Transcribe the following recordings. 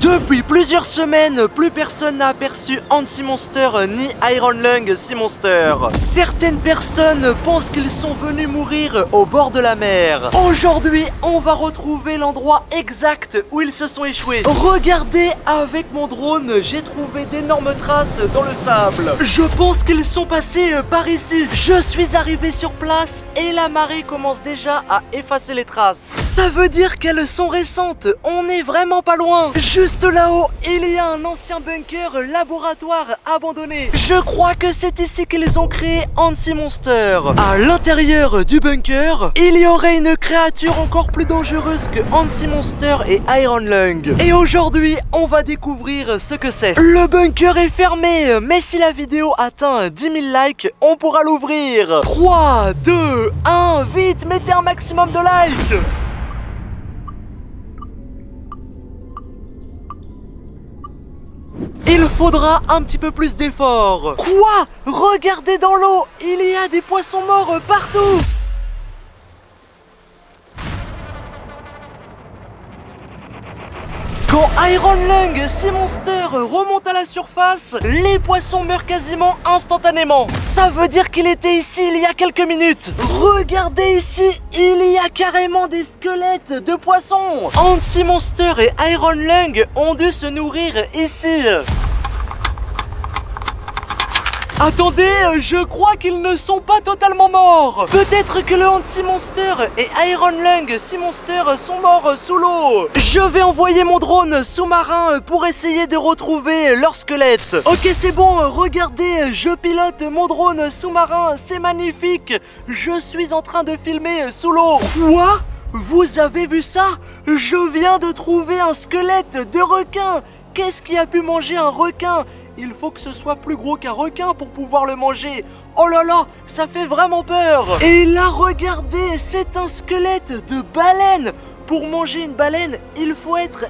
Depuis plusieurs semaines, plus personne n'a aperçu Hansi Monster ni Iron Lung Sea Monster. Certaines personnes pensent qu'ils sont venus mourir au bord de la mer. Aujourd'hui, on va retrouver l'endroit exact où ils se sont échoués. Regardez, avec mon drone, j'ai trouvé d'énormes traces dans le sable. Je pense qu'ils sont passés par ici. Je suis arrivé sur place et la marée commence déjà à effacer les traces. Ça veut dire qu'elles sont récentes. On est vraiment pas loin. Juste là-haut, il y a un ancien bunker laboratoire abandonné. Je crois que c'est ici qu'ils ont créé Hansi Monster. À l'intérieur du bunker, il y aurait une créature encore plus dangereuse que Hansi Monster et Iron Lung. Et aujourd'hui, on va découvrir ce que c'est. Le bunker est fermé, mais si la vidéo atteint 10 000 likes, on pourra l'ouvrir. 3, 2, 1, vite, mettez un maximum de likes. Il faudra un petit peu plus d'efforts. Quoi? Regardez dans l'eau, il y a des poissons morts partout. Quand Iron Lung Sea Monster remonte à la surface, les poissons meurent quasiment instantanément. Ça veut dire qu'il était ici il y a quelques minutes. Regardez ici, il y a carrément des squelettes de poissons. Hansi Monster et Iron Lung ont dû se nourrir ici. Attendez, je crois qu'ils ne sont pas totalement morts. Peut-être que le Hansi Monster et Iron Lung Sea Monster sont morts sous l'eau. Je vais envoyer mon drone sous-marin pour essayer de retrouver leur squelette. Ok, c'est bon, regardez, je pilote mon drone sous-marin, c'est magnifique. Je suis en train de filmer sous l'eau. Quoi? Vous avez vu ça? Je viens de trouver un squelette de requin. Qu'est-ce qui a pu manger un requin? Il faut que ce soit plus gros qu'un requin pour pouvoir le manger. Oh là là, ça fait vraiment peur. Et là, regardez, c'est un squelette de baleine. Pour manger une baleine, il faut être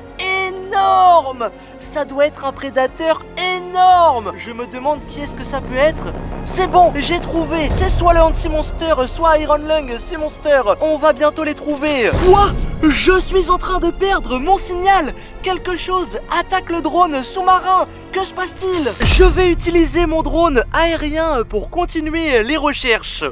énorme. Ça doit être un prédateur énorme. Je me demande qui est-ce que ça peut être. C'est bon, j'ai trouvé. C'est soit le Hansi Monster, soit Iron Lung Sea Monster. On va bientôt les trouver. Quoi? Je suis en train de perdre mon signal. Quelque chose attaque le drone sous-marin. Que se passe-t-il? Je vais utiliser mon drone aérien pour continuer les recherches.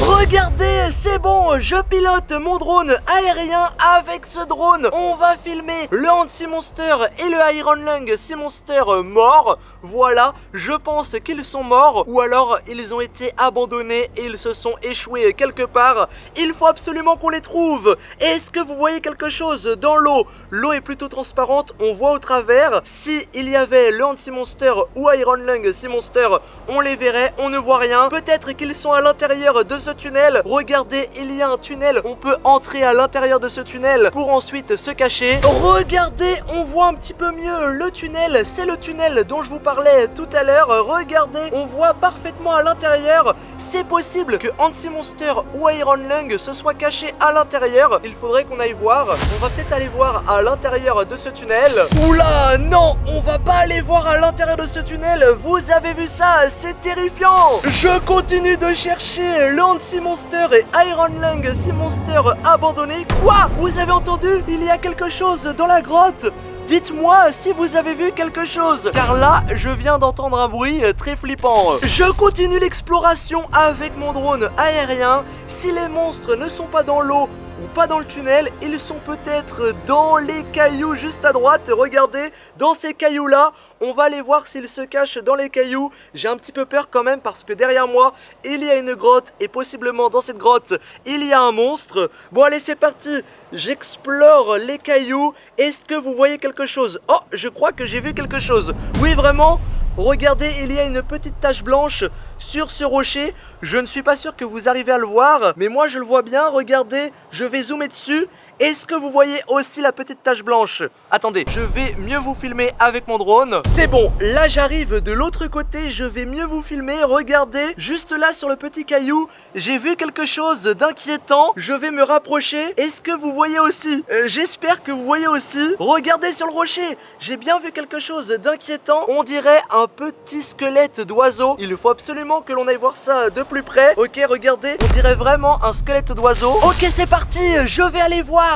Regardez, c'est bon, je pilote mon drone aérien. Avec ce drone, on va filmer le Hansi Monster et le Iron Lung Sea Monster morts. Voilà, je pense qu'ils sont morts ou alors ils ont été abandonnés et ils se sont échoués quelque part. Il faut absolument qu'on les trouve. Est-ce que vous voyez quelque chose dans l'eau? L'eau est plutôt transparente, on voit au travers. Si il y avait le Hansi Monster ou Iron Lung Sea Monster, on les verrait, on ne voit rien. Peut-être qu'ils sont à l'intérieur de ce tunnel. Regardez, il y a un tunnel. On peut entrer à l'intérieur de ce tunnel pour ensuite se cacher. Regardez, on voit un petit peu mieux le tunnel. C'est le tunnel dont je vous parlais tout à l'heure. Regardez, on voit parfaitement à l'intérieur. C'est possible que Hansi Monster ou Iron Lung se soit caché à l'intérieur. Il faudrait qu'on aille voir. On va peut-être aller voir à l'intérieur de ce tunnel. Oula, non, on va pas aller voir à l'intérieur de ce tunnel. Vous avez vu ça? C'est terrifiant. Je continue de chercher le Hansi Monster et Iron Lung Sea Monster abandonnés. Quoi? Vous avez entendu? Il y a quelque chose dans la grotte. Dites-moi si vous avez vu quelque chose, car là, je viens d'entendre un bruit très flippant. Je continue l'exploration avec mon drone aérien. Si les monstres ne sont pas dans l'eau ou pas dans le tunnel, ils sont peut-être dans les cailloux juste à droite. Regardez, dans ces cailloux-là, on va aller voir s'ils se cachent dans les cailloux. J'ai un petit peu peur quand même parce que derrière moi, il y a une grotte et possiblement dans cette grotte, il y a un monstre. Bon allez, c'est parti, j'explore les cailloux. Est-ce que vous voyez quelque chose? Oh, je crois que j'ai vu quelque chose. Oui, vraiment. Regardez, il y a une petite tache blanche sur ce rocher. Je ne suis pas sûr que vous arrivez à le voir, mais moi je le vois bien. Regardez, je vais zoomer dessus Est-ce que vous voyez aussi la petite tache blanche? Attendez, je vais mieux vous filmer avec mon drone. C'est bon, là j'arrive de l'autre côté, je vais mieux vous filmer. Regardez, juste là sur le petit caillou, j'ai vu quelque chose d'inquiétant. Je vais me rapprocher. Est-ce que vous voyez aussi? J'espère que vous voyez aussi. Regardez sur le rocher, j'ai bien vu quelque chose d'inquiétant. On dirait un petit squelette d'oiseau. Il faut absolument que l'on aille voir ça de plus près. Ok, regardez, on dirait vraiment un squelette d'oiseau. Ok, c'est parti, je vais aller voir.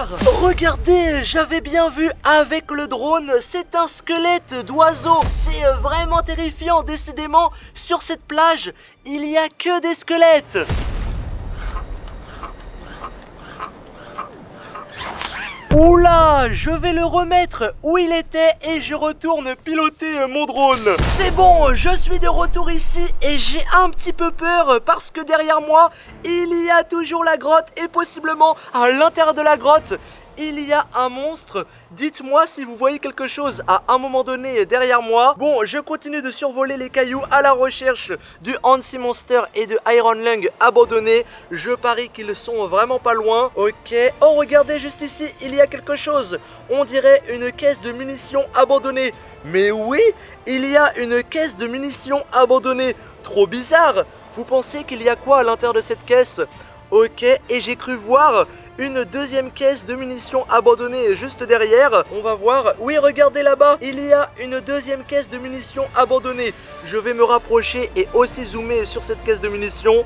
Regardez, j'avais bien vu avec le drone, c'est un squelette d'oiseau. C'est vraiment terrifiant, décidément. Sur cette plage, il n'y a que des squelettes. Oula, je vais le remettre où il était et je retourne piloter mon drone. C'est bon, je suis de retour ici et j'ai un petit peu peur parce que derrière moi, il y a toujours la grotte et possiblement à l'intérieur de la grotte, il y a un monstre. Dites-moi si vous voyez quelque chose à un moment donné derrière moi. Bon, je continue de survoler les cailloux à la recherche du Hand-Sea Monster et de Iron Lung abandonnés. Je parie qu'ils sont vraiment pas loin. Ok. Oh, regardez, juste ici, il y a quelque chose. On dirait une caisse de munitions abandonnée. Mais oui, il y a une caisse de munitions abandonnée. Trop bizarre. Vous pensez qu'il y a quoi à l'intérieur de cette caisse? Ok, et j'ai cru voir une deuxième caisse de munitions abandonnée juste derrière. On va voir. Oui, regardez là-bas, il y a une deuxième caisse de munitions abandonnée. Je vais me rapprocher et aussi zoomer sur cette caisse de munitions.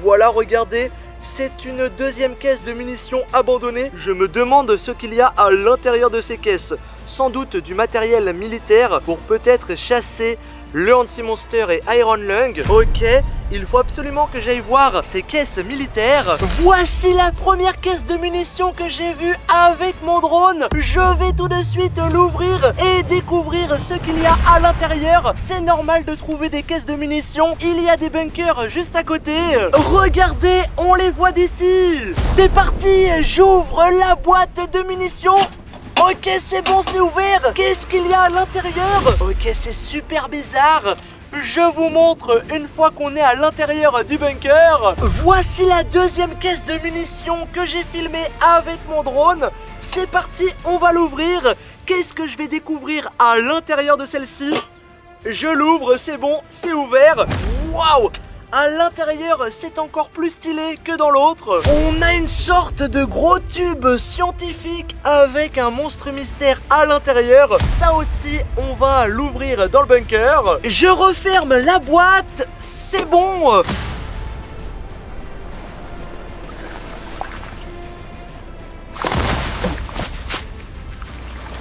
Voilà, regardez. C'est une deuxième caisse de munitions abandonnée. Je me demande ce qu'il y a à l'intérieur de ces caisses. Sans doute du matériel militaire pour peut-être chasser le Hand-Sea Monster et Iron Lung. Ok, il faut absolument que j'aille voir ces caisses militaires. Voici la première caisse de munitions que j'ai vue avec mon drone. Je vais tout de suite l'ouvrir et découvrir ce qu'il y a à l'intérieur. C'est normal de trouver des caisses de munitions. Il y a des bunkers juste à côté. Regardez, on les voit d'ici. C'est parti, j'ouvre la boîte de munitions. Ok, c'est bon, c'est ouvert. Qu'est-ce qu'il y a à l'intérieur? Ok, c'est super bizarre. Je vous montre une fois qu'on est à l'intérieur du bunker. Voici la deuxième caisse de munitions que j'ai filmée avec mon drone. C'est parti, on va l'ouvrir. Qu'est-ce que je vais découvrir à l'intérieur de celle-ci? Je l'ouvre, c'est bon, c'est ouvert. Waouh! À l'intérieur, c'est encore plus stylé que dans l'autre. On a une sorte de gros tube scientifique avec un monstre mystère à l'intérieur. Ça aussi, on va l'ouvrir dans le bunker. Je referme la boîte. C'est bon.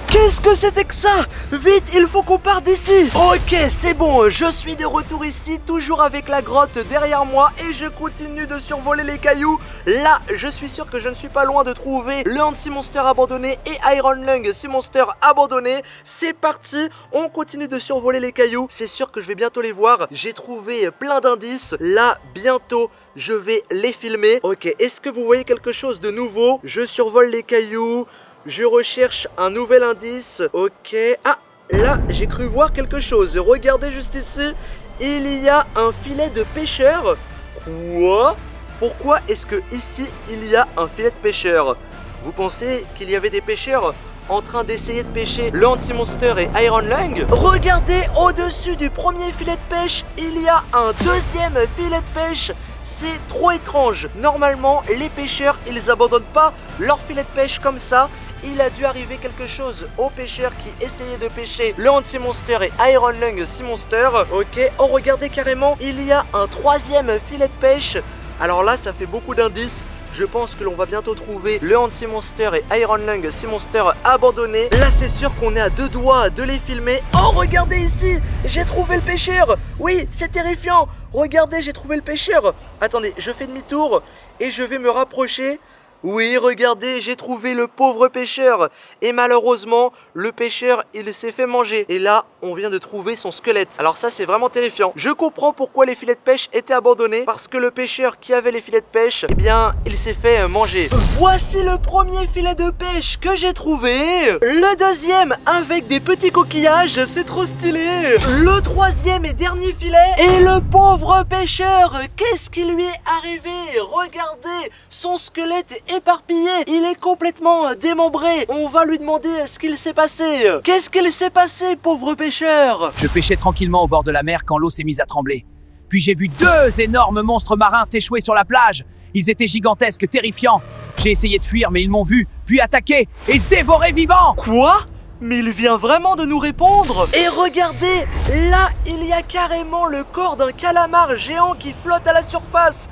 Qu'est-ce que c'était que ça? Vite, il faut qu'on parte d'ici. Ok, c'est bon, je suis de retour ici, toujours avec la grotte derrière moi et je continue de survoler les cailloux. Là, je suis sûr que je ne suis pas loin de trouver le Hand-Sea Monster abandonné et Iron Lung Sea Monster abandonné. C'est parti, on continue de survoler les cailloux. C'est sûr que je vais bientôt les voir. J'ai trouvé plein d'indices. Là, bientôt, je vais les filmer. Ok, est-ce que vous voyez quelque chose de nouveau? Je survole les cailloux. Je recherche un nouvel indice. Ok. Ah, là, j'ai cru voir quelque chose. Regardez juste ici. Il y a un filet de pêcheur. Quoi? Pourquoi est-ce que ici, il y a un filet de pêcheur? Vous pensez qu'il y avait des pêcheurs en train d'essayer de pêcher le Hand-Sea Monster et Iron Lung? Regardez, au-dessus du premier filet de pêche, il y a un deuxième filet de pêche. C'est trop étrange. Normalement, les pêcheurs, ils abandonnent pas leur filet de pêche comme ça. Il a dû arriver quelque chose aux pêcheurs qui essayaient de pêcher le Hand-Sea Monster et Iron Lung Sea Monster. Ok, oh regardez carrément, il y a un troisième filet de pêche. Alors là, ça fait beaucoup d'indices. Je pense que l'on va bientôt trouver le Hand-Sea Monster et Iron Lung Sea Monster abandonnés. Là, c'est sûr qu'on est à deux doigts de les filmer. Oh, regardez ici, j'ai trouvé le pêcheur. Oui, c'est terrifiant. Regardez, j'ai trouvé le pêcheur. Attendez, je fais demi-tour et je vais me rapprocher. Oui, regardez, j'ai trouvé le pauvre pêcheur. Et malheureusement, le pêcheur, il s'est fait manger. Et là, on vient de trouver son squelette. Alors ça, c'est vraiment terrifiant. Je comprends pourquoi les filets de pêche étaient abandonnés. Parce que le pêcheur qui avait les filets de pêche, eh bien, il s'est fait manger. Voici le premier filet de pêche que j'ai trouvé. Le deuxième, avec des petits coquillages, c'est trop stylé. Le troisième et dernier filet. Et le pauvre pêcheur, qu'est-ce qui lui est arrivé? Regardez, son squelette éparpillé. Il est complètement démembré. On va lui demander ce qu'il s'est passé. Qu'est-ce qu'il s'est passé, pauvre pêcheur? Je pêchais tranquillement au bord de la mer quand l'eau s'est mise à trembler. Puis j'ai vu 2 énormes monstres marins s'échouer sur la plage. Ils étaient gigantesques, terrifiants. J'ai essayé de fuir, mais ils m'ont vu, puis attaqué et dévoré vivant. Quoi? Mais il vient vraiment de nous répondre. Et regardez, là, il y a carrément le corps d'un calamar géant qui flotte à la surface.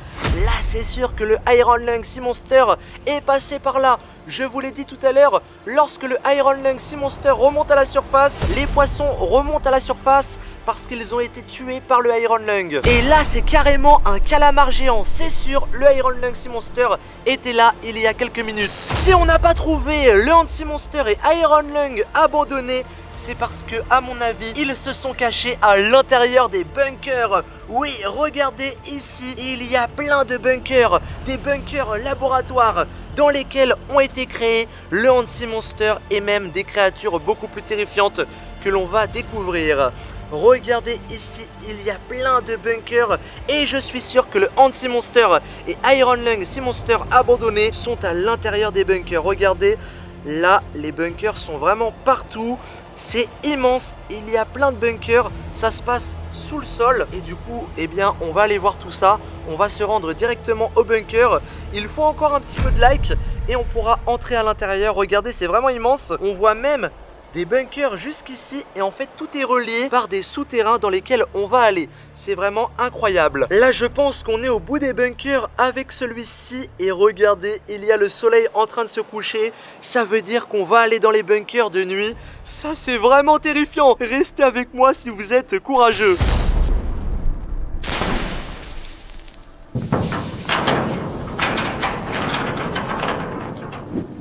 Là, c'est sûr que le Iron Lung Sea Monster est passé par là. Je vous l'ai dit tout à l'heure, lorsque le Iron Lung Sea Monster remonte à la surface, les poissons remontent à la surface parce qu'ils ont été tués par le Iron Lung. Et là, c'est carrément un calamar géant. C'est sûr, le Iron Lung Sea Monster était là il y a quelques minutes. Si on n'a pas trouvé le Sea Monster et Iron Lung abandonnés, c'est parce que, à mon avis, ils se sont cachés à l'intérieur des bunkers. Oui, regardez ici, il y a plein de bunkers, des bunkers laboratoires dans lesquels ont été créés le Sea Monster et même des créatures beaucoup plus terrifiantes que l'on va découvrir. Regardez ici, il y a plein de bunkers et je suis sûr que le Sea Monster et Iron Lung Sea Monster abandonnés sont à l'intérieur des bunkers. Regardez, là, les bunkers sont vraiment partout. C'est immense, il y a plein de bunkers, ça se passe sous le sol et du coup, eh bien, on va aller voir tout ça. On va se rendre directement au bunker. Il faut encore un petit peu de like et on pourra entrer à l'intérieur. Regardez, c'est vraiment immense. On voit même des bunkers jusqu'ici et en fait tout est relié par des souterrains dans lesquels on va aller. C'est vraiment incroyable. Là je pense qu'on est au bout des bunkers avec celui-ci et regardez, il y a le soleil en train de se coucher. Ça veut dire qu'on va aller dans les bunkers de nuit. Ça c'est vraiment terrifiant. Restez avec moi si vous êtes courageux.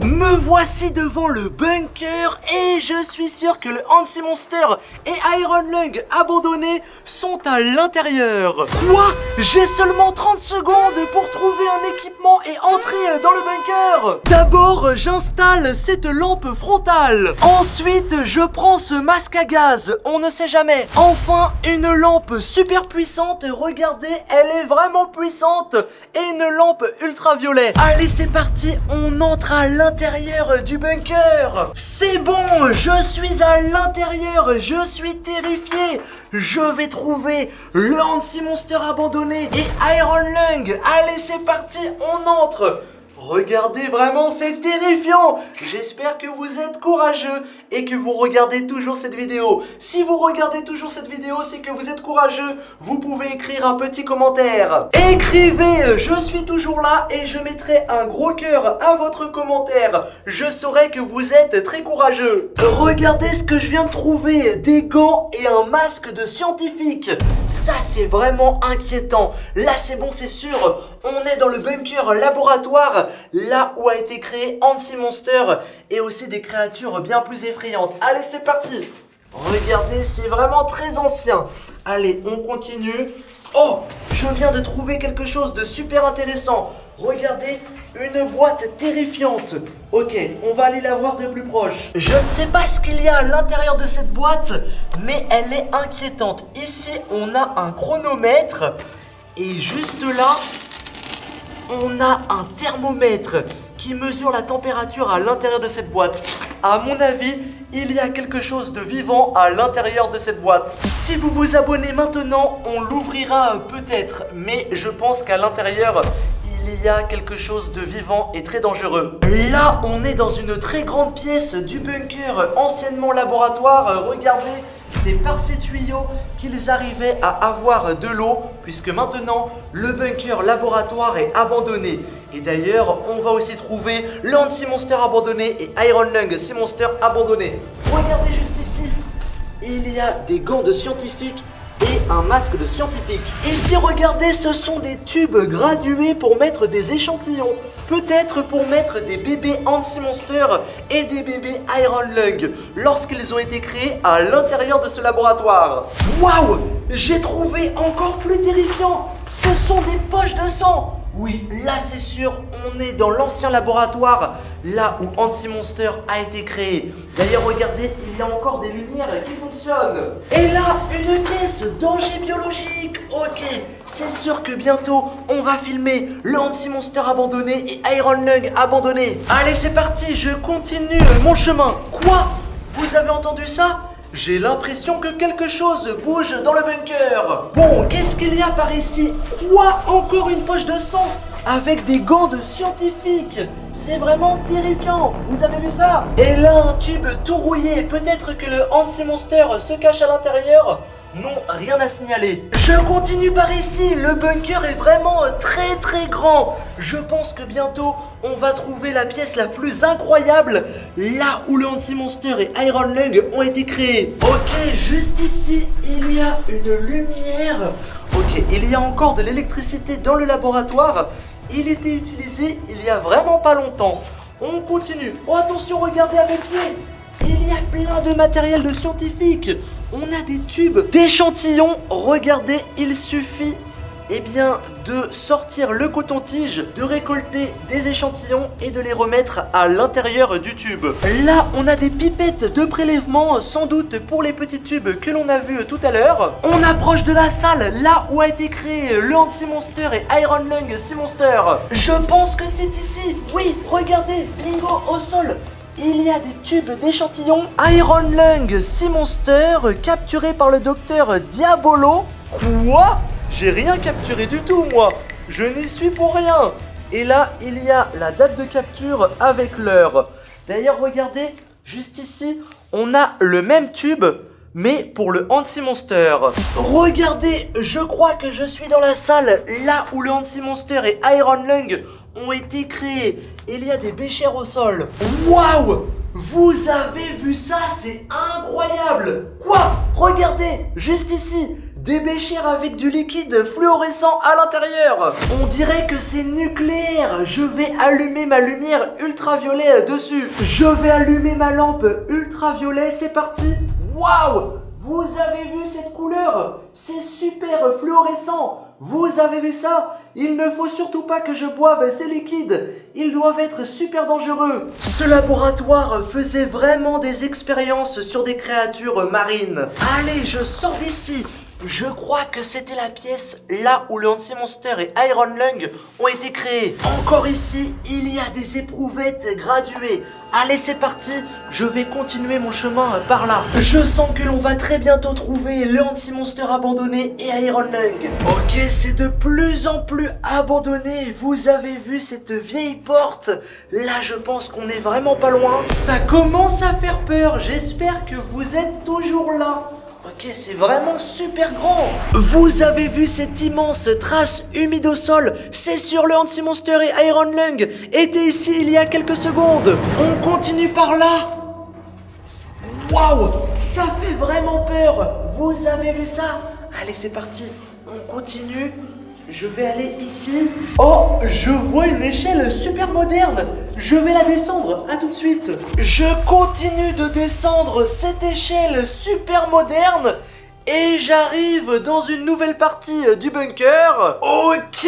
Me voici devant le bunker et je suis sûr que le Sea Monster et Iron Lung abandonnés sont à l'intérieur. Quoi? J'ai seulement 30 secondes pour trouver un équipement et entrer dans le bunker. D'abord, j'installe cette lampe frontale. Ensuite, je prends ce masque à gaz, on ne sait jamais. Enfin, une lampe super puissante, regardez, elle est vraiment puissante. Et une lampe ultraviolet. Allez, c'est parti, on entre à l'intérieur du bunker. C'est bon, je suis à l'intérieur, je suis terrifié. Je vais trouver le Sea Monster abandonné et Iron Lung. Allez, c'est parti, on entre. Regardez, vraiment, c'est terrifiant. J'espère que vous êtes courageux et que vous regardez toujours cette vidéo. Si vous regardez toujours cette vidéo, c'est que vous êtes courageux. Vous pouvez écrire un petit commentaire. Écrivez, je suis toujours là et je mettrai un gros cœur à votre commentaire. Je saurai que vous êtes très courageux. Regardez ce que je viens de trouver. Des gants et un masque de scientifique. Ça, c'est vraiment inquiétant. Là, c'est bon, c'est sûr. On est dans le bunker laboratoire, là où a été créé Sea Monster et aussi des créatures bien plus effrayantes. Allez, c'est parti. Regardez, c'est vraiment très ancien. Allez, on continue. Oh, je viens de trouver quelque chose de super intéressant. Regardez, une boîte terrifiante. Ok, on va aller la voir de plus proche. Je ne sais pas ce qu'il y a à l'intérieur de cette boîte, mais elle est inquiétante. Ici, on a un chronomètre et juste là, on a un thermomètre qui mesure la température à l'intérieur de cette boîte. À mon avis, il y a quelque chose de vivant à l'intérieur de cette boîte. Si vous vous abonnez maintenant, on l'ouvrira peut-être, mais je pense qu'à l'intérieur, il y a quelque chose de vivant et très dangereux. Là, on est dans une très grande pièce du bunker, anciennement laboratoire. Regardez, c'est par ces tuyaux qu'ils arrivaient à avoir de l'eau, puisque maintenant, le bunker laboratoire est abandonné. Et d'ailleurs, on va aussi trouver le Sea Monster abandonné et Iron Lung Sea Monster abandonné. Regardez juste ici, il y a des gants de scientifique et un masque de scientifique. Ici, regardez, ce sont des tubes gradués pour mettre des échantillons. Peut-être pour mettre des bébés Sea Monster et des bébés Iron Lung lorsqu'ils ont été créés à l'intérieur de ce laboratoire. Waouh! J'ai trouvé encore plus terrifiant. Ce sont des poches de sang. Oui, là c'est sûr, on est dans l'ancien laboratoire, là où Anti-Monster a été créé. D'ailleurs, regardez, il y a encore des lumières qui fonctionnent. Et là, une caisse danger biologique. Ok, c'est sûr que bientôt, on va filmer le Anti-Monster abandonné et Iron Lung abandonné. Allez, c'est parti, je continue mon chemin. Quoi? Vous avez entendu ça? J'ai l'impression que quelque chose bouge dans le bunker. Bon, qu'est-ce qu'il y a par ici? Quoi? Encore une poche de sang avec des gants de scientifique. C'est vraiment terrifiant. Vous avez vu ça? Et là, un tube tout rouillé. Peut-être que le Anti-Monster se cache à l'intérieur. Non, rien à signaler. Je continue par ici. Le bunker est vraiment très très grand. Je pense que bientôt, on va trouver la pièce la plus incroyable, là où le Anti-Monster et Iron Lung ont été créés. Ok, juste ici, il y a une lumière. Ok, il y a encore de l'électricité dans le laboratoire. Il était utilisé il y a vraiment pas longtemps. On continue. Oh, attention, regardez à mes pieds. Il y a plein de matériel de scientifique. On a des tubes d'échantillons. Regardez, il suffit de sortir le coton-tige, de récolter des échantillons et de les remettre à l'intérieur du tube. Là, on a des pipettes de prélèvement, sans doute pour les petits tubes que l'on a vus tout à l'heure. On approche de la salle, là où a été créé le Anti-Monster et Iron Lung Sea-Monster. Je pense que c'est ici. Oui, regardez, bingo au sol. Il y a des tubes d'échantillons Iron Lung Sea-Monster capturés par le docteur Diabolo. Quoi? J'ai rien capturé du tout, moi. Je n'y suis pour rien. Et là, il y a la date de capture avec l'heure. D'ailleurs, regardez, juste ici, on a le même tube, mais pour le Anti-Monster. Regardez, je crois que je suis dans la salle, là où le Anti-Monster et Iron Lung ont été créés. Il y a des béchères au sol. Waouh! Vous avez vu ça? C'est incroyable! Quoi? Regardez, juste ici, des béchères avec du liquide fluorescent à l'intérieur. On dirait que c'est nucléaire. Je vais allumer ma lumière ultraviolet dessus. Je vais allumer ma lampe ultraviolet, c'est parti. Waouh! Vous avez vu cette couleur? C'est super fluorescent. Vous avez vu ça? Il ne faut surtout pas que je boive ces liquides. Ils doivent être super dangereux. Ce laboratoire faisait vraiment des expériences sur des créatures marines. Allez, je sors d'ici. Je crois que c'était la pièce là où le Anti-Monster et Iron Lung ont été créés. Encore ici, il y a des éprouvettes graduées. Allez, c'est parti, je vais continuer mon chemin par là. Je sens que l'on va très bientôt trouver le Anti-Monster abandonné et Iron Lung. Ok, c'est de plus en plus abandonné. Vous avez vu cette vieille porte? Là, je pense qu'on est vraiment pas loin. Ça commence à faire peur. J'espère que vous êtes toujours là. Ok, c'est vraiment super grand. Vous avez vu cette immense trace humide au sol? C'est sûr, le Anti-Monster et Iron Lung étaient ici il y a quelques secondes. On continue par là. Waouh, ça fait vraiment peur. Vous avez vu ça? Allez, c'est parti. On continue. Je vais aller ici. Oh, je vois une échelle super moderne. Je vais la descendre, à tout de suite. Je continue de descendre cette échelle super moderne et j'arrive dans une nouvelle partie du bunker. Ok,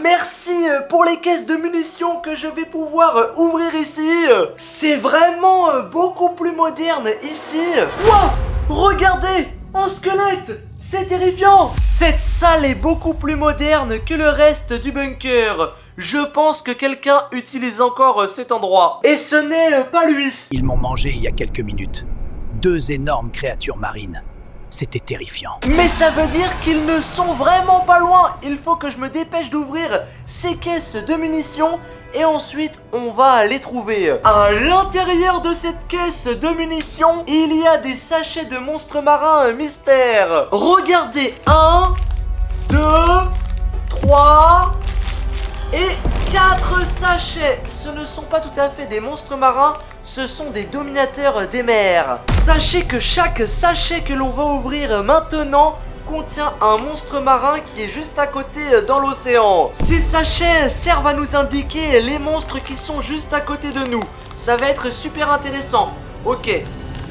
merci pour les caisses de munitions que je vais pouvoir ouvrir ici. C'est vraiment beaucoup plus moderne ici. Quoi? Regardez, un squelette. C'est terrifiant. Cette salle est beaucoup plus moderne que le reste du bunker. Je pense que quelqu'un utilise encore cet endroit. Et ce n'est pas lui. Ils m'ont mangé il y a quelques minutes. 2 énormes créatures marines. C'était terrifiant. Mais ça veut dire qu'ils ne sont vraiment pas loin. Il faut que je me dépêche d'ouvrir ces caisses de munitions et ensuite on va les trouver. À l'intérieur de cette caisse de munitions, il y a des sachets de monstres marins mystères. Regardez, 1, 2, 3 et 4 sachets. Ce ne sont pas tout à fait des monstres marins, ce sont des dominateurs des mers. Sachez que chaque sachet que l'on va ouvrir maintenant contient un monstre marin qui est juste à côté dans l'océan. Ces sachets servent à nous indiquer les monstres qui sont juste à côté de nous. Ça va être super intéressant. Ok,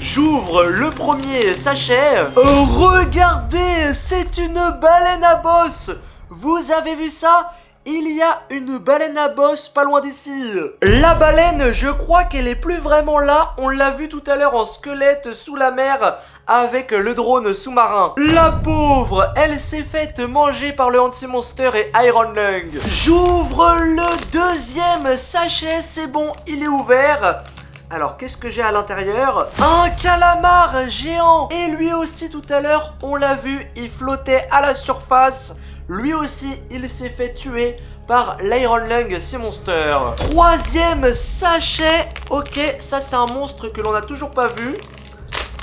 j'ouvre le premier sachet. Regardez, c'est une baleine à bosse. Vous avez vu ça? il y a une baleine à bosse pas loin d'ici. La baleine, je crois qu'elle est plus vraiment là. On l'a vu tout à l'heure en squelette sous la mer avec le drone sous-marin. La pauvre, elle s'est faite manger par le Anti-Monster et Iron Lung. J'ouvre le deuxième sachet, c'est bon, il est ouvert. Alors, qu'est-ce que j'ai à l'intérieur? Un calamar géant. Et lui aussi, tout à l'heure, on l'a vu, il flottait à la surface. Lui aussi, il s'est fait tuer par l'Iron Lung Sea Monster. Troisième sachet. Ok, ça c'est un monstre que l'on n'a toujours pas vu.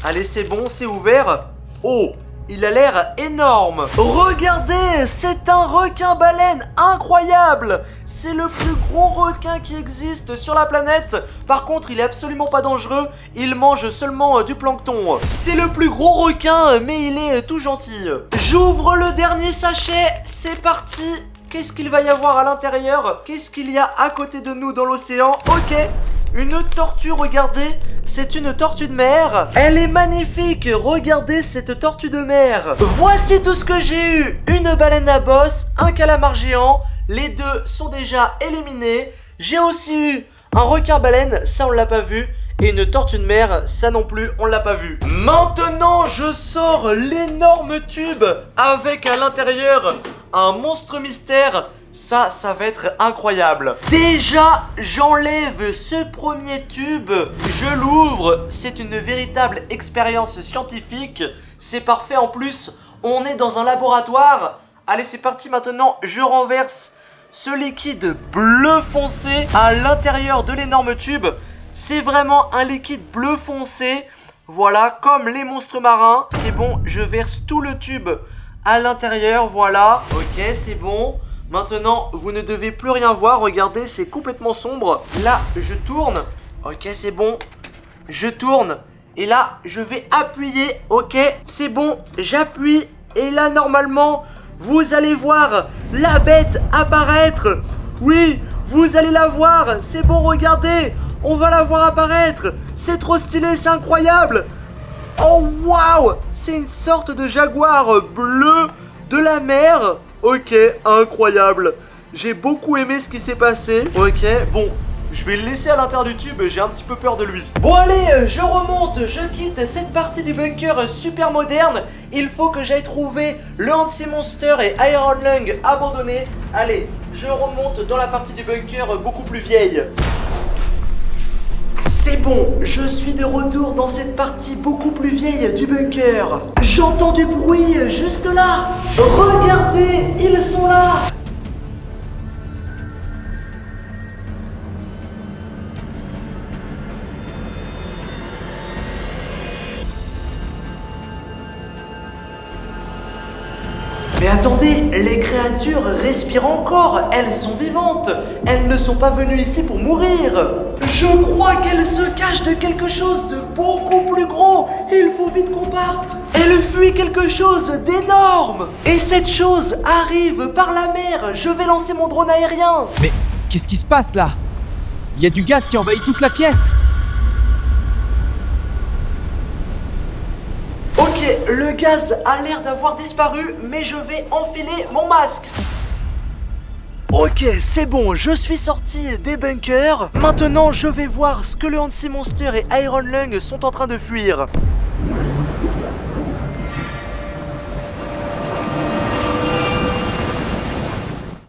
Allez, c'est bon, c'est ouvert. Oh, il a l'air énorme. Regardez, c'est un requin-baleine incroyable. C'est le plus gros requin qui existe sur la planète. Par contre, il est absolument pas dangereux. Il mange seulement du plancton. C'est le plus gros requin, mais il est tout gentil. J'ouvre le dernier sachet. C'est parti. Qu'est-ce qu'il va y avoir à l'intérieur? Qu'est-ce qu'il y a à côté de nous dans l'océan? Ok. Une tortue, regardez, c'est une tortue de mer. Elle est magnifique, regardez cette tortue de mer. Voici tout ce que j'ai eu. Une baleine à bosse, un calamar géant. Les deux sont déjà éliminés. J'ai aussi eu un requin-baleine, ça on l'a pas vu. Et une tortue de mer, ça non plus, on l'a pas vu. Maintenant, je sors l'énorme tube avec à l'intérieur un monstre mystère. Ça va être incroyable. Déjà, j'enlève ce premier tube, je l'ouvre. C'est une véritable expérience scientifique. C'est parfait en plus, on est dans un laboratoire. Allez, c'est parti maintenant, je renverse ce liquide bleu foncé à l'intérieur de l'énorme tube. C'est vraiment un liquide bleu foncé. Voilà, comme les monstres marins. C'est bon, je verse tout le tube à l'intérieur, voilà. Ok, c'est bon. Maintenant, vous ne devez plus rien voir. Regardez, c'est complètement sombre. Là, je tourne. Ok, c'est bon. Je tourne. Et là, je vais appuyer. Ok, c'est bon. J'appuie. Et là, normalement, vous allez voir la bête apparaître. Oui, vous allez la voir. C'est bon, regardez. On va la voir apparaître. C'est trop stylé, c'est incroyable. Oh, waouh. C'est une sorte de jaguar bleu de la mer. Ok, incroyable. J'ai beaucoup aimé ce qui s'est passé. Ok, bon, je vais le laisser à l'intérieur du tube, j'ai un petit peu peur de lui. Bon allez, je remonte, je quitte cette partie du bunker super moderne. Il faut que j'aille trouver le Anti-Monster et Iron Lung abandonnés. Allez, je remonte dans la partie du bunker beaucoup plus vieille. C'est bon, je suis de retour dans cette partie beaucoup plus vieille du bunker. J'entends du bruit juste là. Regardez, ils sont là. Mais attendez, les créatures respirent encore, elles sont vivantes, elles ne sont pas venues ici pour mourir. Je crois qu'elles se cachent de quelque chose de beaucoup plus gros, il faut vite qu'on parte. Elles fuient quelque chose d'énorme. Et cette chose arrive par la mer, je vais lancer mon drone aérien. Mais qu'est-ce qui se passe là? Il y a du gaz qui envahit toute la pièce. Ok, le gaz a l'air d'avoir disparu, mais je vais enfiler mon masque. Ok, c'est bon, je suis sorti des bunkers. Maintenant, je vais voir ce que le Anti-Monster et Iron Lung sont en train de fuir.